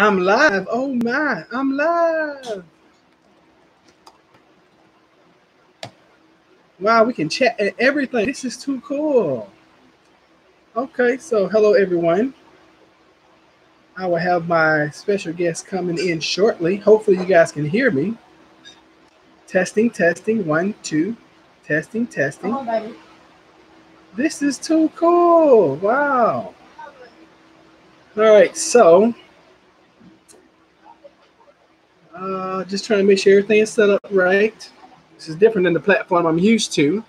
I'm live. Oh my, I'm live. Wow, we can chat and everything. This is too cool. Okay, so hello everyone. I will have my special guest coming in shortly. Hopefully you guys can hear me. Testing, testing, 1, 2. Testing, testing. Come on, baby. This is too cool. Wow. All right, so just trying to make sure everything is set up right. This is different than the platform I'm used to.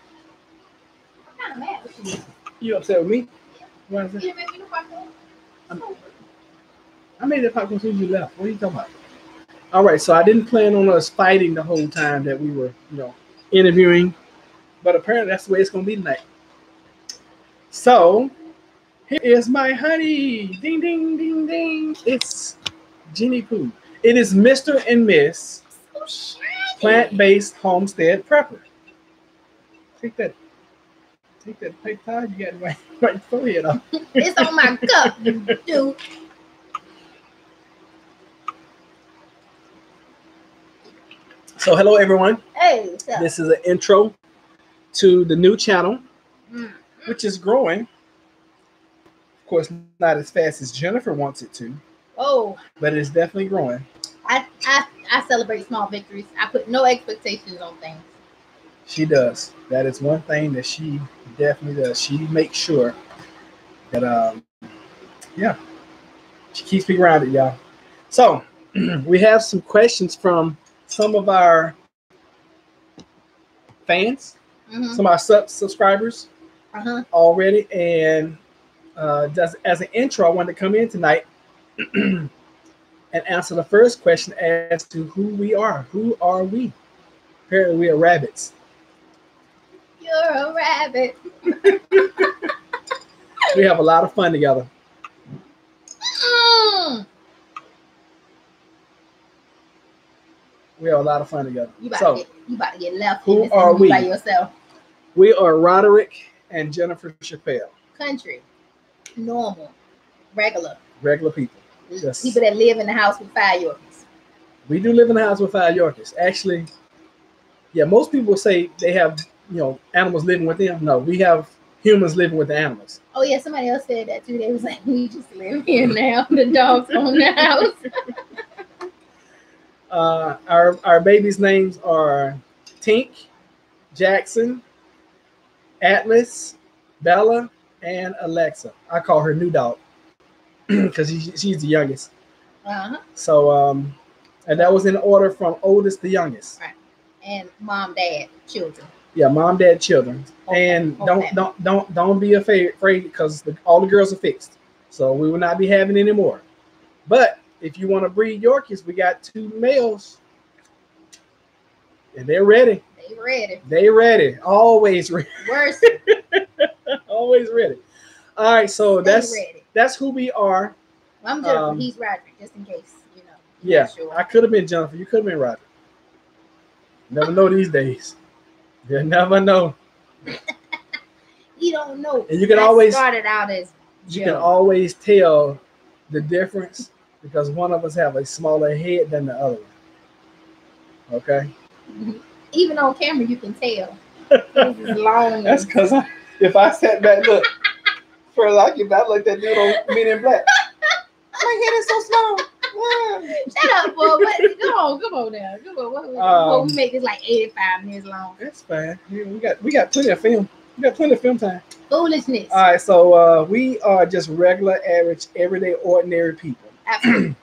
I'm kind of mad with you. You upset with me? Why is You it? didn't make me no popcorn. I made that popcorn as soon as you left. What are you talking about? All right, so I didn't plan on us fighting the whole time that we were, interviewing, but apparently that's the way it's going to be tonight. So here is my honey. Ding, ding, ding, ding. It's Jenny Pooh. It is Mr. and Miss Plant-Based Homestead Prepper. Take that paper towel. You got it right forehead off. It's on my cup, dude. So hello everyone. Hey, what's up? This is an intro to the new channel, which is growing. Of course, not as fast as Jennifer wants it to, Oh, but it's definitely growing. I celebrate small victories. I put no expectations on things. She does. That is one thing that she definitely does. She makes sure that, she keeps me grounded, y'all. So we have some questions from some of our fans, some of our subscribers already. And just as an intro, I wanted to come in tonight and answer the first question as to who we are. Who are we? Apparently we are rabbits. You're a rabbit. We have a lot of fun together. We have a lot of fun together. You about to get left. Who are we? By yourself. We are Roderick and Jennifer Chappelle. Country, normal, regular People. Yes. People that live in the house with 5 Yorkies. We do live in the house with 5 Yorkies. Actually, yeah, most people say they have, animals living with them. No, we have humans living with the animals. Oh yeah, somebody else said that too. They was like, we just live here now. The dogs own the house. Our babies' names are Tink, Jackson, Atlas, Bella, and Alexa. I call her new dog because she's the youngest. So, and that was in order from oldest to youngest. Right. And mom, dad, children. Yeah, mom, dad, children. And don't be afraid because all the girls are fixed. So we will not be having any more. But if you want to breed Yorkies, we got 2 males. And they're ready. They ready. Always ready. Worse. Always ready. All right, so that's who we are. Well, I'm Jennifer. He's Roderick, just in case, Yeah, sure. I could have been Jennifer. You could have been Roderick. Never know these days. You never know. You don't know. And you can always started out as Joe. You can always tell the difference because one of us have a smaller head than the other one. Okay. Even on camera, you can tell. This is long. That's because if I sat back, look, for like if I looked at dude on Men in Black, my head is so small. Shut up, boy. Come on now. Come on. We make this like 85 minutes long. That's fine. Yeah, we got plenty of film. We got plenty of film time. Foolishness. All right, so we are just regular, average, everyday, ordinary people. Absolutely.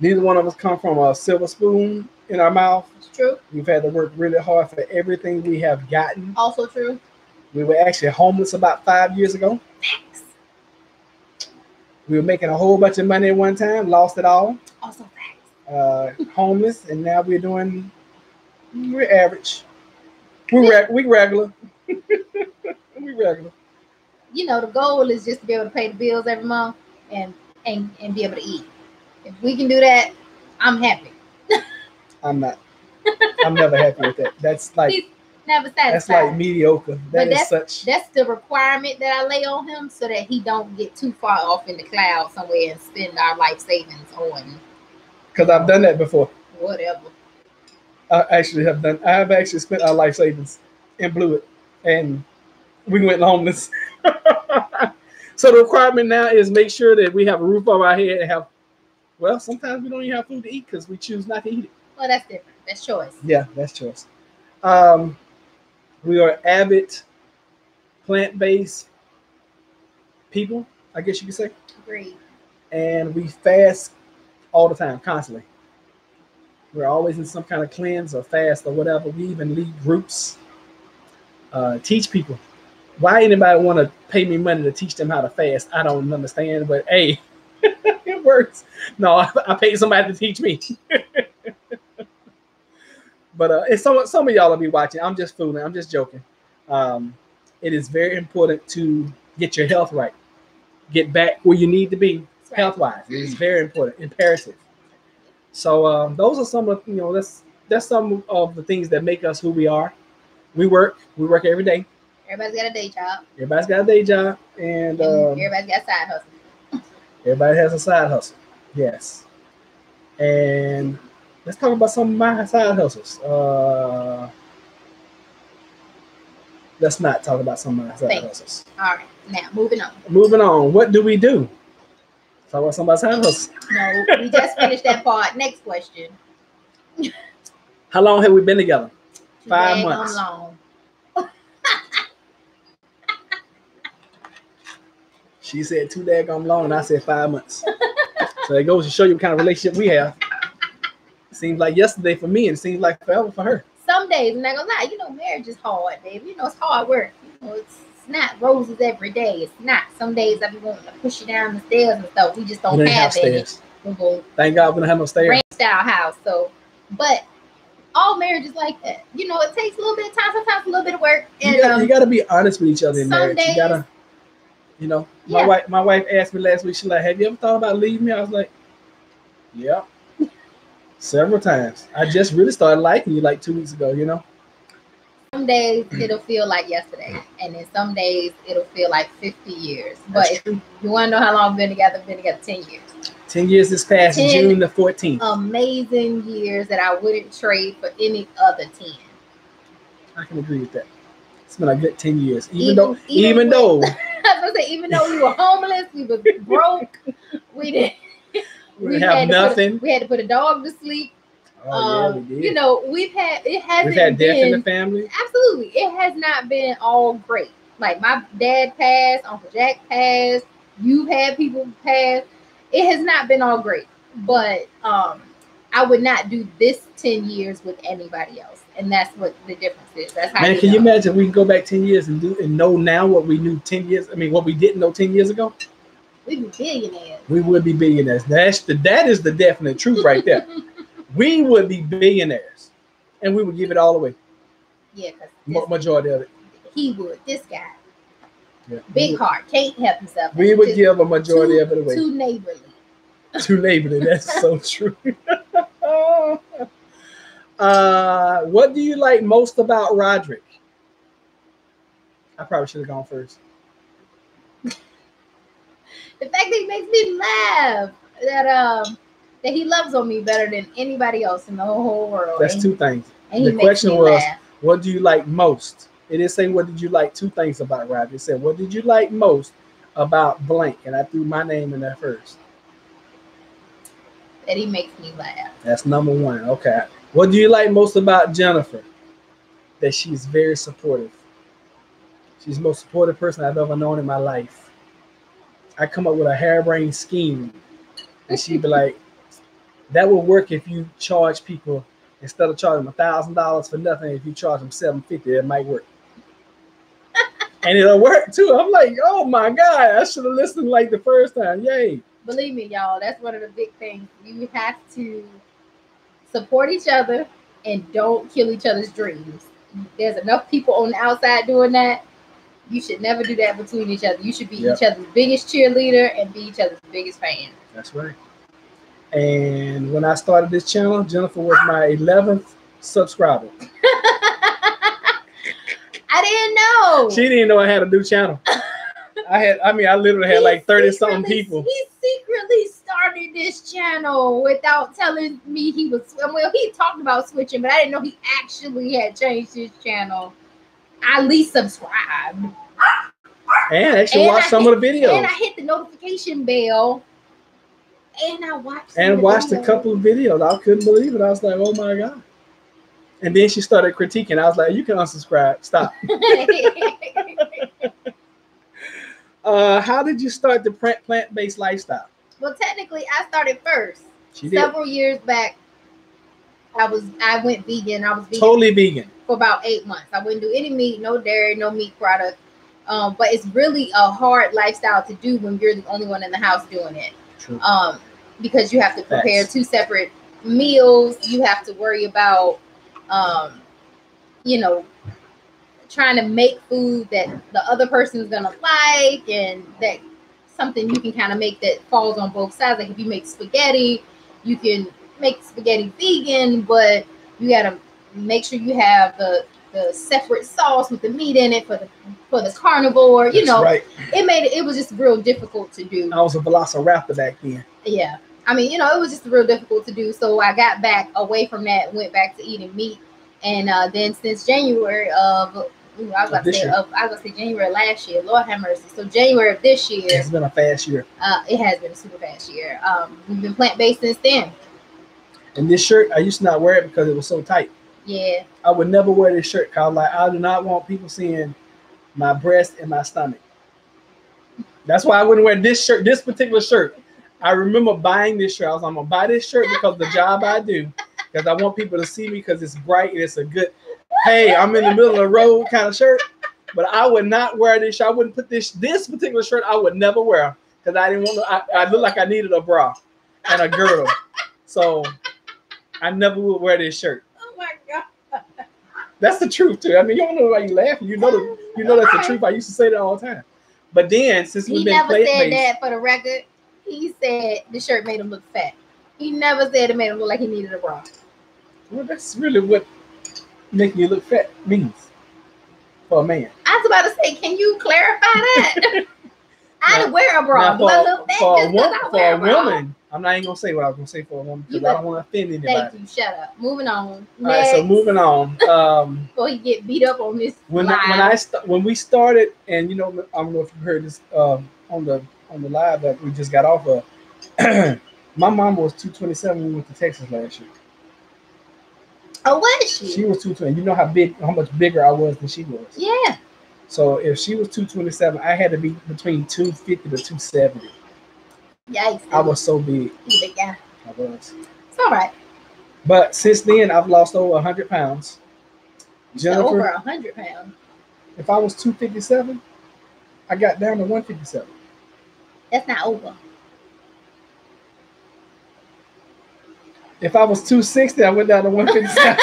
Neither one of us come from a silver spoon in our mouth. It's true. We've had to work really hard for everything we have gotten. Also true. We were actually homeless about 5 years ago. Facts. We were making a whole bunch of money at one time, lost it all. Also facts. Homeless, and now we're average. We regular. We regular. The goal is just to be able to pay the bills every month and be able to eat. If we can do that, I'm happy. I'm not. I'm never happy with that. That's like never satisfied. That's like mediocre. That's the requirement that I lay on him so that he don't get too far off in the cloud somewhere and spend our life savings on. Because I've done that before. Whatever. I have actually spent our life savings and blew it. And we went homeless. So the requirement now is make sure that we have a roof over our head and have, well, sometimes we don't even have food to eat because we choose not to eat it. Well, that's different. That's choice. Yeah, that's choice. We are avid plant-based people, I guess you could say. Agreed. And we fast all the time, constantly. We're always in some kind of cleanse or fast or whatever. We even lead groups, teach people. Why anybody want to pay me money to teach them how to fast? I don't understand, but hey, it works. No, I paid somebody to teach me. But it's some of y'all will be watching. I'm just fooling. I'm just joking. It is very important to get your health right. Get back where you need to be health-wise. It is very important, imperative. So those are some of that's some of the things that make us who we are. We work every day. Everybody's got a day job. Everybody's got a day job, and everybody's got a side hustle. Everybody has a side hustle. Yes. And let's talk about some of my side hustles. Let's not talk about some of my side hustles. All right. Now, moving on. Moving on. What do we do? Talk about some of my side hustles. No, we just finished that part. Next question. How long have we been together? 5 months. Long. She said 2 daggone long, and I said 5 months. So it goes to show you what kind of relationship we have. It seems like yesterday for me, and it seems like forever for her. Some days, I'm not gonna lie, marriage is hard, babe. It's hard work. It's not roses every day. It's not. Some days I be wanting to push you down the stairs and stuff. We just don't have stairs. Thank God we don't have no stairs. Ranch style house. So, but all marriage is like that. It takes a little bit of time, sometimes a little bit of work. And you gotta be honest with each other in marriage. Days, you gotta. My wife asked me last week, she's like, have you ever thought about leaving me? I was like, yeah. Several times. I just really started liking you like 2 weeks ago, Some days it'll feel like yesterday. And then some days it'll feel like 50 years. But if you want to know how long we've been together 10 years. 10 years this past June the 14th. Amazing years that I wouldn't trade for any other 10. I can agree with that. It's been a good 10 years. Even though I was gonna say, even though we were homeless, we were broke, we didn't have nothing. We had to put a dog to sleep. Oh, yeah, we did. We've had death in the family. Absolutely. It has not been all great. Like my dad passed, Uncle Jack passed, you've had people pass. It has not been all great. But I would not do this 10 years with anybody else. And that's what the difference is. That's how. Man, can you imagine we can go back 10 years and know now what we knew 10 years? I mean, what we didn't know 10 years ago? We'd be billionaires. We would be billionaires. That is the definite truth right there. We would be billionaires. And we would give it all away. Yeah, because majority of it. He would. This guy. Yeah, big heart. Can't help himself. We would give a majority of it away. Too neighborly. Too neighborly. That's so true. What do you like most about Roderick? I probably should have gone first. The fact that he makes me laugh. That he loves on me better than anybody else in the whole world. That's two things. The question was, what do you like most? It didn't say what did you like 2 things about Roderick. It said, what did you like most about blank? And I threw my name in there first. That he makes me laugh. That's number 1. Okay. What do you like most about Jennifer? That she's very supportive. She's the most supportive person I've ever known in my life. I come up with a harebrained scheme, and she'd be like, that will work if you charge people, instead of charging them $1,000 for nothing, if you charge them $750, it might work. And it'll work too. I'm like, oh my God, I should have listened like the first time. Yay. Believe me, y'all, that's one of the big things. You have to support each other and don't kill each other's dreams. There's enough people on the outside doing that. You should never do that between each other. You should be each other's biggest cheerleader and be each other's biggest fan. That's right. And when I started this channel, Jennifer was my 11th subscriber. I didn't know. She didn't know I had a new channel. I literally had like 30-something people. He secretly started this channel without telling me he was. Well, he talked about switching, but I didn't know he actually had changed his channel. I at least subscribed. And actually watched some of the videos. And I hit the notification bell. And I watched. And watched a couple of videos. I couldn't believe it. I was like, oh my God. And then she started critiquing. I was like, you can unsubscribe. Stop. How did you start the plant-based lifestyle? Well, technically, I started first. Several years back, I went vegan. I was vegan totally vegan for about 8 months. I wouldn't do any meat, no dairy, no meat product. But it's really a hard lifestyle to do when you're the only one in the house doing it. True. Because you have to prepare 2 separate meals. You have to worry about, trying to make food that the other person's gonna like, and that something you can kind of make that falls on both sides. Like if you make spaghetti, you can make spaghetti vegan, but you gotta make sure you have the separate sauce with the meat in it for the carnivore. You know, right. It was just real difficult to do. I was a velociraptor back then. Yeah, I mean, it was just real difficult to do. So I got back away from that, went back to eating meat, and then since January of I was about to say January last year. Lord have mercy. So January of this year. It's been a fast year. It has been a super fast year. We've been plant-based since then. And this shirt, I used to not wear it because it was so tight. Yeah. I would never wear this shirt because I do not want people seeing my breast and my stomach. That's why I wouldn't wear this shirt, this particular shirt. I remember buying this shirt. I was like, I'm going to buy this shirt because of the job I do. Because I want people to see me because it's bright and it's a good... Hey, I'm in the middle of the road kind of shirt, but I would not wear this shirt. I wouldn't put this particular shirt. I would never wear because I didn't want to. I looked like I needed a bra and a girdle, so I never would wear this shirt. Oh my God, that's the truth too. I mean, you don't know why you laughing. You know that's the truth. I used to say that all the time. But then since we've been plant-based, he never said that for the record. He said the shirt made him look fat. He never said it made him look like he needed a bra. Well, that's really what making you look fat means for a man. I was about to say, can you clarify that? I didn't wear a bra. For a woman, I'm not even gonna say what I was gonna say for a woman because I don't want to offend anybody. Thank you. Shut up. Moving on. All right, so moving on. Before he get beat up on this. When we started, and I don't know if you heard this on the live that we just got off of. My mom was 227 when we went to Texas last year. Oh, was she? She was 220. You know how much bigger I was than she was. Yeah. So if she was 227, I had to be between 250 to 270. Yikes. I was so big. You big guy. I was. It's all right. But since then, I've lost over 100 pounds. Jennifer, over 100 pounds. If I was 257, I got down to 157. That's not over. If I was 260, I went down to 157.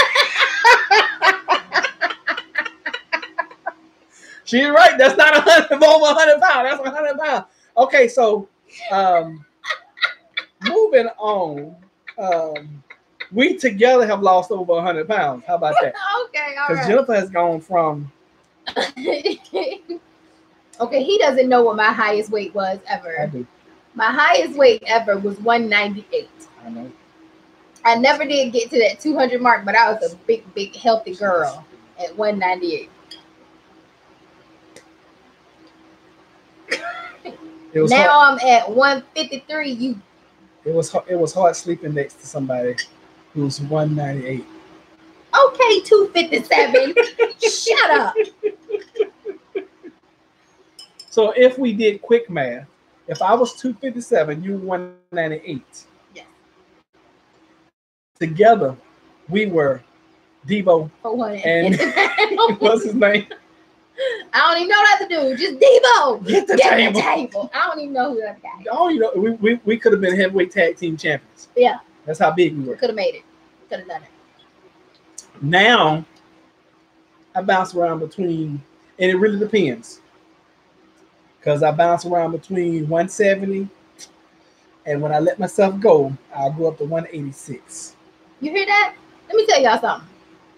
She's right. That's not 100, over 100 pounds. That's 100 pounds. Okay, so moving on. We together have lost over 100 pounds. How about that? Okay, all right. Because Jennifer has gone from... Okay, he doesn't know what my highest weight was ever. I do. My highest weight ever was 198. I know. I never did get to that 200 mark, but I was a big, healthy girl at 198. Now I'm at 153. It was hard sleeping next to somebody who's 198. Okay, 257. Shut up. So if we did quick math, if I was 257, you were 198. Yes. Together, we were Debo and what's his name? I don't even know that to do. Just Debo. Get the table. I don't even know who that guy is. Oh, we could have been heavyweight tag team champions. Yeah. That's how big we were. Could have made it. Could have done it. Now, I bounce around between, and it really depends. Because I bounce around between 170, and when I let myself go, I'll go up to 186. You hear that? Let me tell y'all something.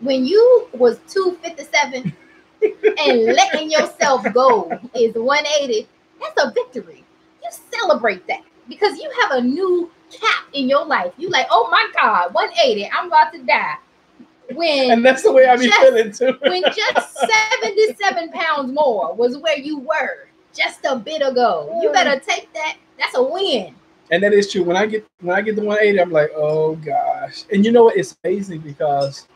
When you was 257, and letting yourself go is 180. That's a victory. You celebrate that because you have a new cap in your life. You like, oh my God, 180. I'm about to die. And that's the way I be feeling too. When just 77 pounds more was where you were just a bit ago. You better take that. That's a win. And that is true. When I get to 180, I'm like, oh gosh. And you know what? It's amazing because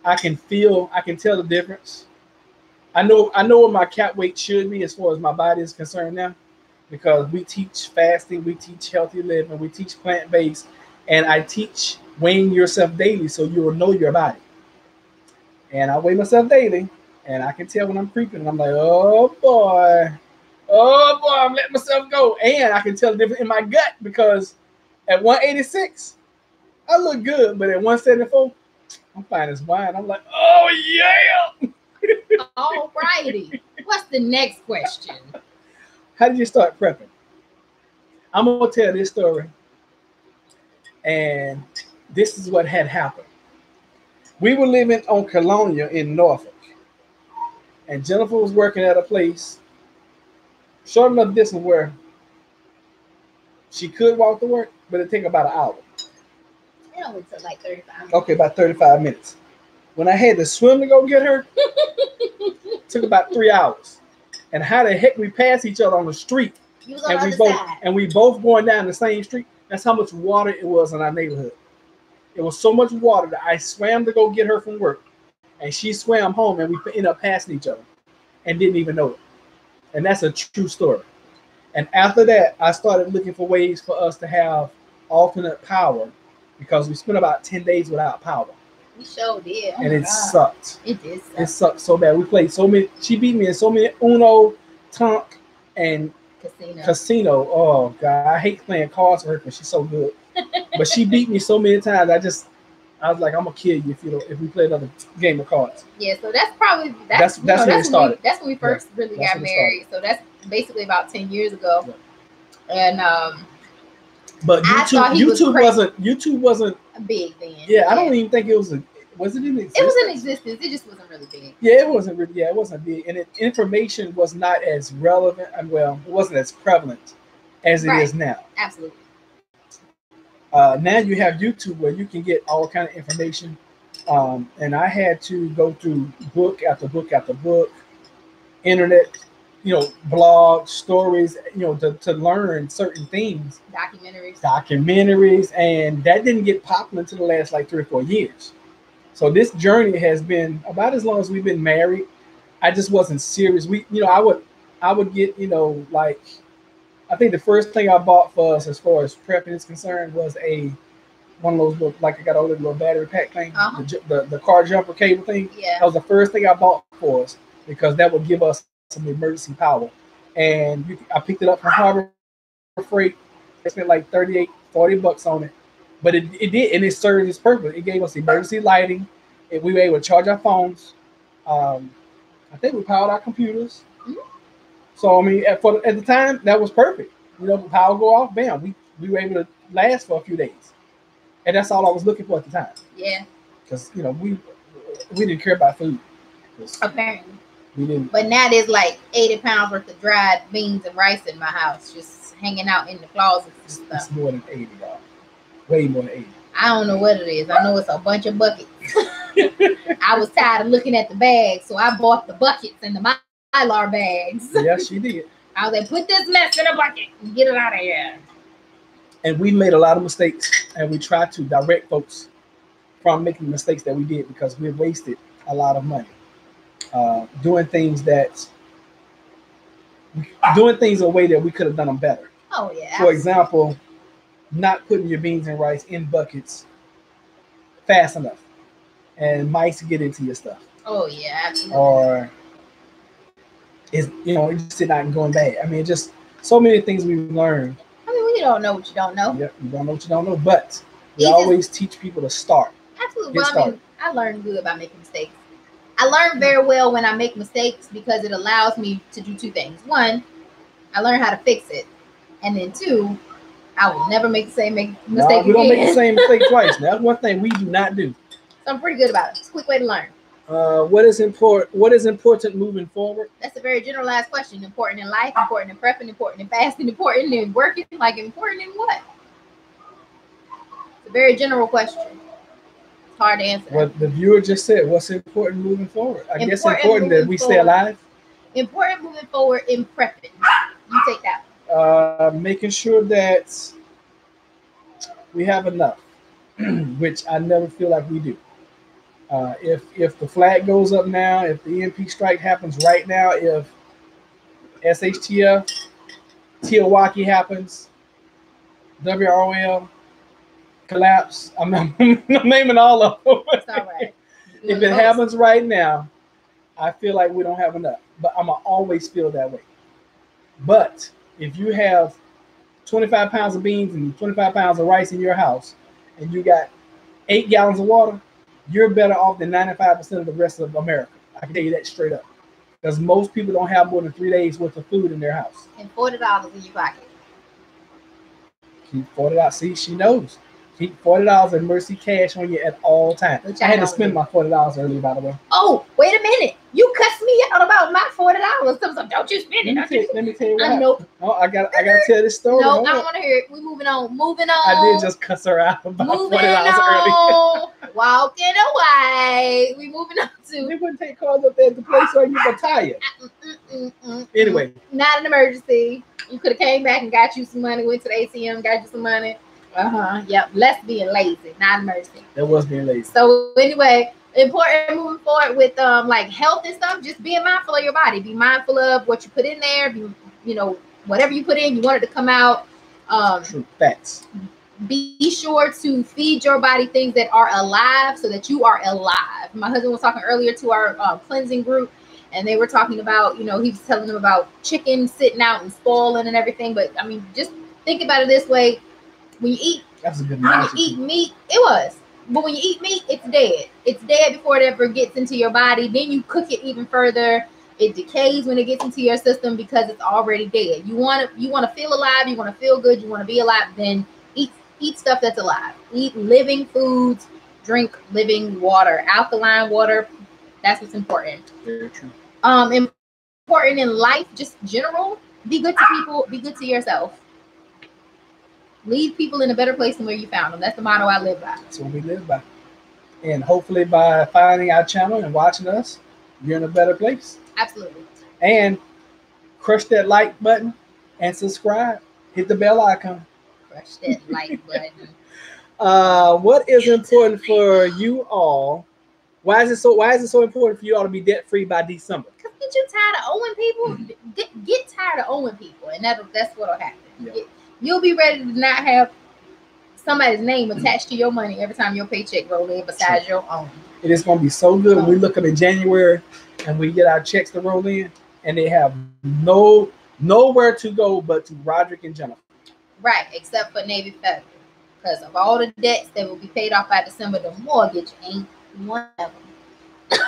I can tell the difference. I know what my cap weight should be as far as my body is concerned now, because we teach fasting, we teach healthy living, we teach plant-based, and I teach weighing yourself daily so you will know your body. And I weigh myself daily, and I can tell when I'm creeping, and I'm like, oh boy, I'm letting myself go. And I can tell the difference in my gut because at 186, I look good, but at 174, I'm fine as wine. I'm like, oh yeah. All righty. What's the next question? How did you start prepping? I'm gonna tell this story, and this is what had happened. We were living on Colonia in Norfolk, and Jennifer was working at a place short enough distance where she could walk to work, but it'd take about an hour. It only took like 35 minutes. Okay, about 35 minutes. When I had to swim to go get her, took about 3 hours. And how the heck we passed each other on the street? You was on the other side. And we both going down the same street. That's how much water it was in our neighborhood. It was so much water that I swam to go get her from work, and she swam home, and we ended up passing each other and didn't even know it. And that's a true story. And after that, I started looking for ways for us to have alternate power because we spent about 10 days without power. We sure did. And it sucked. It did suck. It sucked so bad. We played so many. She beat me in so many Uno, Tonk, and Casino. Oh, God. I hate playing cards with her because she's so good. But she beat me so many times. I was like, I'm going to kill you if we play another game of cards. Yeah, so that's probably, that's when it started. That's when we first really got married. So that's basically about 10 years ago. Yeah. And, but YouTube wasn't big then. Yeah, I don't even think it was was it in existence? It was in existence. It just wasn't really big. Yeah, it wasn't really. Yeah, it wasn't big, and information was not as relevant. Well, it wasn't as prevalent as it is now. Absolutely. Now you have YouTube where you can get all kind of information, and I had to go through book after book after book, internet, blogs, stories, to learn certain things. Documentaries, and that didn't get popular until the last like 3 or 4 years. So this journey has been about as long as we've been married. I just wasn't serious. I would get, like, I think the first thing I bought for us as far as prepping is concerned was one of those little, like I got a little battery pack thing, the car jumper cable thing. Yeah. That was the first thing I bought for us because that would give us some emergency power. And I picked it up from Harbor Freight. I spent like $40 on it. But it did, and it served its purpose. It gave us emergency lighting. We were able to charge our phones. I think we powered our computers. Mm-hmm. So, I mean, at the time, that was perfect. Power go off, bam. We were able to last for a few days. And that's all I was looking for at the time. Yeah. Because, we didn't care about food. Apparently. We didn't. But now there's like 80 pounds worth of dried beans and rice in my house, just hanging out in the closets and stuff. It's more than 80, y'all. Way more than 80. I don't know what it is. I know it's a bunch of buckets. I was tired of looking at the bags, so I bought the buckets and the Mylar bags. Yes, she did. I was like, put this mess in a bucket and get it out of here. And we made a lot of mistakes, and we tried to direct folks from making the mistakes that we did because we wasted a lot of money doing things a way that we could have done them better. Oh, yeah. For example, not putting your beans and rice in buckets fast enough, and mice get into your stuff. Oh yeah, absolutely. Or it's just sitting out and going bad. I mean, just so many things we've learned. I mean, you don't know what you don't know. Yep, you don't know what you don't know, but we always teach people to start. Absolutely. Well, I mean, I learned good about making mistakes. I learned very well when I make mistakes because it allows me to do two things. One, I learn how to fix it, and then two, I will never make the same mistake again. We don't make the same mistake twice. Now, that's one thing we do not do. So I'm pretty good about it. It's a quick way to learn. What is important? What is important moving forward? That's a very generalized question. Important in life, important in prepping, important in fasting, important in working, like important in what? It's a very general question. It's hard to answer. What the viewer just said. What's important moving forward? I guess important that we stay alive. Important moving forward in prepping. You take that one. Making sure that we have enough, which I never feel like we do. If the flag goes up now, if the EMP strike happens right now, if SHTF, Tiawaki happens, WROL, collapse, I'm naming all of them. It's all right. If it happens right now, I feel like we don't have enough. But I'm going to always feel that way. But if you have 25 pounds of beans and 25 pounds of rice in your house, and you got 8 gallons of water, you're better off than 95% of the rest of America. I can tell you that straight up. Because most people don't have more than 3 days worth of food in their house. And $40 in your pocket. Keep $40. See, she knows. Keep $40 in Mercy cash on you at all times. I had to spend my $40 earlier, by the way. Oh, wait a minute. You cussed me out about my $40. So don't you spend it. Let me tell you what happened. Oh, I gotta tell this story. No, I don't want to hear it. We're moving on. Moving on. I did just cuss her out about $40 earlier. Walking away. We moving on to. They wouldn't take calls up there at the place where you were tired. Anyway. Not an emergency. You could have came back and got you some money, went to the ATM, got you some money. Yep. Less being lazy, not emergency. That was being lazy. So anyway, important moving forward with like health and stuff, just being mindful of your body. Be mindful of what you put in there. Whatever you put in, you want it to come out. True facts. Be sure to feed your body things that are alive so that you are alive. My husband was talking earlier to our cleansing group, and they were talking about, he was telling them about chicken sitting out and spoiling and everything. But I mean, just think about it this way. When you eat, that's a good when you eat meat, but when you eat meat, it's dead. It's dead before it ever gets into your body. Then you cook it even further. It decays when it gets into your system because it's already dead. You want to feel alive. You want to feel good. You want to be alive. Then eat stuff that's alive. Eat living foods. Drink living water, alkaline water. That's what's important. Very true. Important in life, just general. Be good to people. Be good to yourself. Leave people in a better place than where you found them. That's the motto I live by. That's what we live by. And hopefully by finding our channel and watching us, you're in a better place. Absolutely. And crush that like button and subscribe. Hit the bell icon. Crush that like button. What is important for you all? Why is it so important for you all to be debt free by December? Because get you tired of owing people. Get tired of owing people, and that's what'll happen. Yeah. You'll be ready to not have somebody's name attached to your money every time your paycheck rolls in besides your own. It is going to be so good when we look up in January and we get our checks to roll in, and they have nowhere to go but to Roderick and Jennifer. Right, except for Navy Federal. Because of all the debts that will be paid off by December, the mortgage ain't one of them.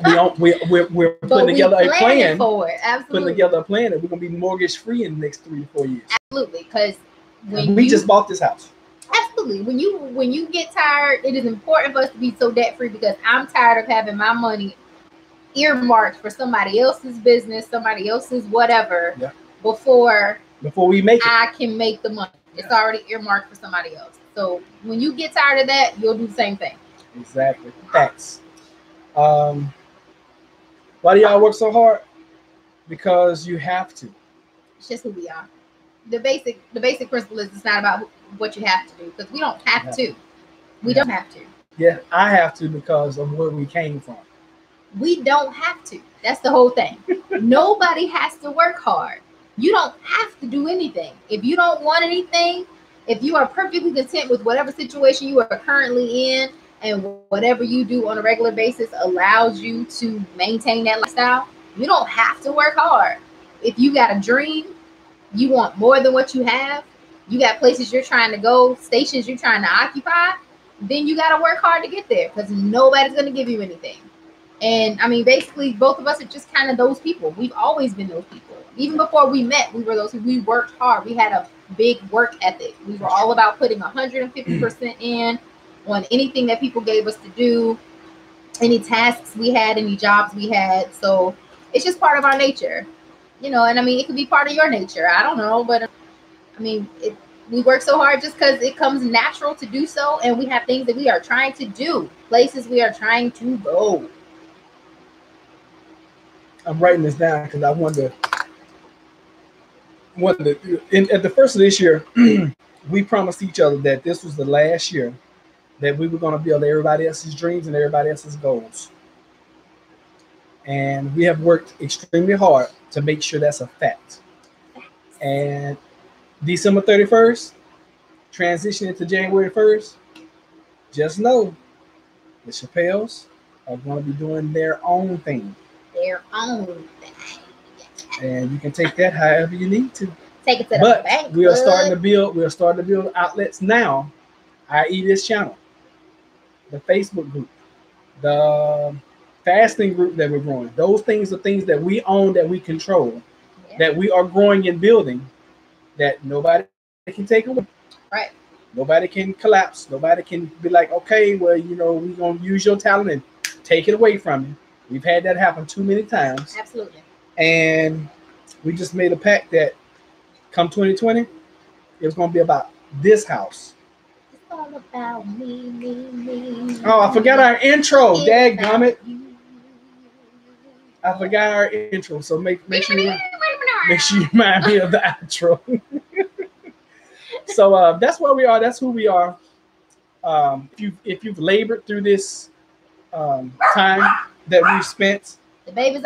But we're putting together a plan for it. Absolutely. Putting together a plan that we're going to be mortgage free in the next 3 to 4 years. Absolutely, because we just bought this house. Absolutely. When you get tired, it is important for us to be so debt free, because I'm tired of having my money earmarked for somebody else's business, somebody else's whatever. Yeah. Before we make it. I can make the money. Yeah. It's already earmarked for somebody else. So when you get tired of that, you'll do the same thing. Exactly. Facts. Why do y'all work so hard? Because you have to. It's just who we are. The basic principle is it's not about what you have to do, because we don't have to. We don't have to. Yeah, I have to because of where we came from. We don't have to. That's the whole thing. Nobody has to work hard. You don't have to do anything. If you don't want anything, if you are perfectly content with whatever situation you are currently in, and whatever you do on a regular basis allows you to maintain that lifestyle, you don't have to work hard. If you got a dream, you want more than what you have, you got places you're trying to go, stations you're trying to occupy, then you got to work hard to get there, because nobody's going to give you anything. And I mean, basically, both of us are just kind of those people. We've always been those people. Even before we met, we were those who we worked hard. We had a big work ethic. We were all about putting 150% in on anything that people gave us to do. any tasks we had, any jobs we had. So it's just part of our nature, you know. And I mean, it could be part of your nature. I don't know, but I mean, we work so hard just because it comes natural to do so, and we have things that we are trying to do, places we are trying to go. I'm writing this down because I at the first of this year, we promised each other that this was the last year that we were going to build everybody else's dreams and everybody else's goals. And we have worked extremely hard to make sure that's a fact. And December 31st, transitioning to January 1st, just know the Chappelles are going to be doing their own thing. Their own thing. And you can take that however you need to. Take it to the bank. We are starting to build outlets now, i.e. this channel, the Facebook group, the fasting group that we're growing. Those things are things that we own, that we control, that we are growing and building, that nobody can take away. Right. Nobody can collapse. Nobody can be like, okay, well, you know, we're going to use your talent and take it away from you. We've had that happen too many times. Absolutely. And we just made a pact that come 2020, it was going to be about this house. It's all about me. Oh, I forgot our intro. Dadgummit. I forgot our intro. So make sure you remind me of the outro. So that's where we are. That's who we are. If you've labored through this time that we've spent, the babies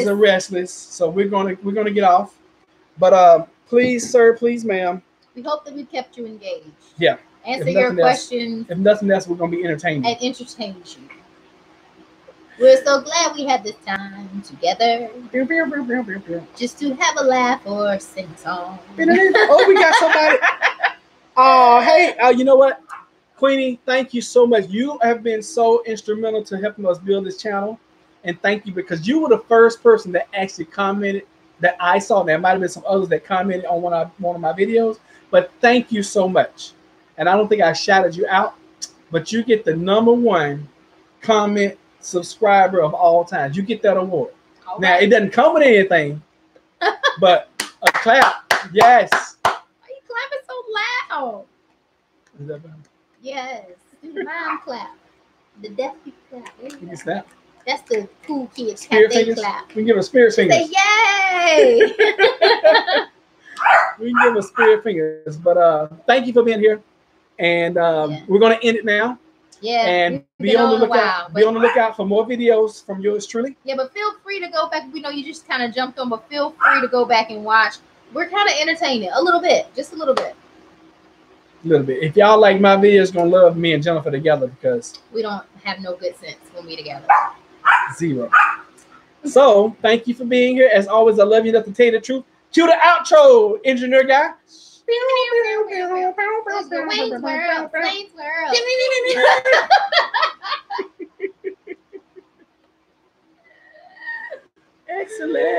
are restless. So we're gonna get off. But please, sir, please, ma'am. We hope that we kept you engaged. Yeah. Answer your questions. If nothing else, we're gonna be entertaining and entertain you. We're so glad we had this time together. Just to have a laugh or sing a song. Oh, we got somebody. Oh, hey, you know what? Queenie, thank you so much. You have been so instrumental to helping us build this channel. And thank you, because you were the first person that actually commented that I saw. There might have been some others that commented on one of my videos. But thank you so much. And I don't think I shouted you out, but you get the #1 comment subscriber of all times. You get that award. All now, it doesn't come with anything, but a clap. Yes. Why are you clapping so loud? Is that bad? Yes. Mom clap. The deaf people clap. You can snap. That's the cool kids. Spirit fingers. Clap. We can give a spirit fingers. Say yay! We can give a spirit fingers. But thank you for being here. And we're going to end it now. Yeah. And be on the lookout. Be on the lookout for more videos from yours truly. Yeah, but feel free to go back. We know you just kind of jumped on, but feel free to go back and watch. We're kind of entertaining a little bit, just a little bit. A little bit. If y'all like my videos, gonna love me and Jennifer together, because we don't have no good sense when we together. Zero. So thank you for being here. As always, I love you enough to tell you the truth. Cue the outro, engineer guy. Wayne's World. Wayne's World. Excellent.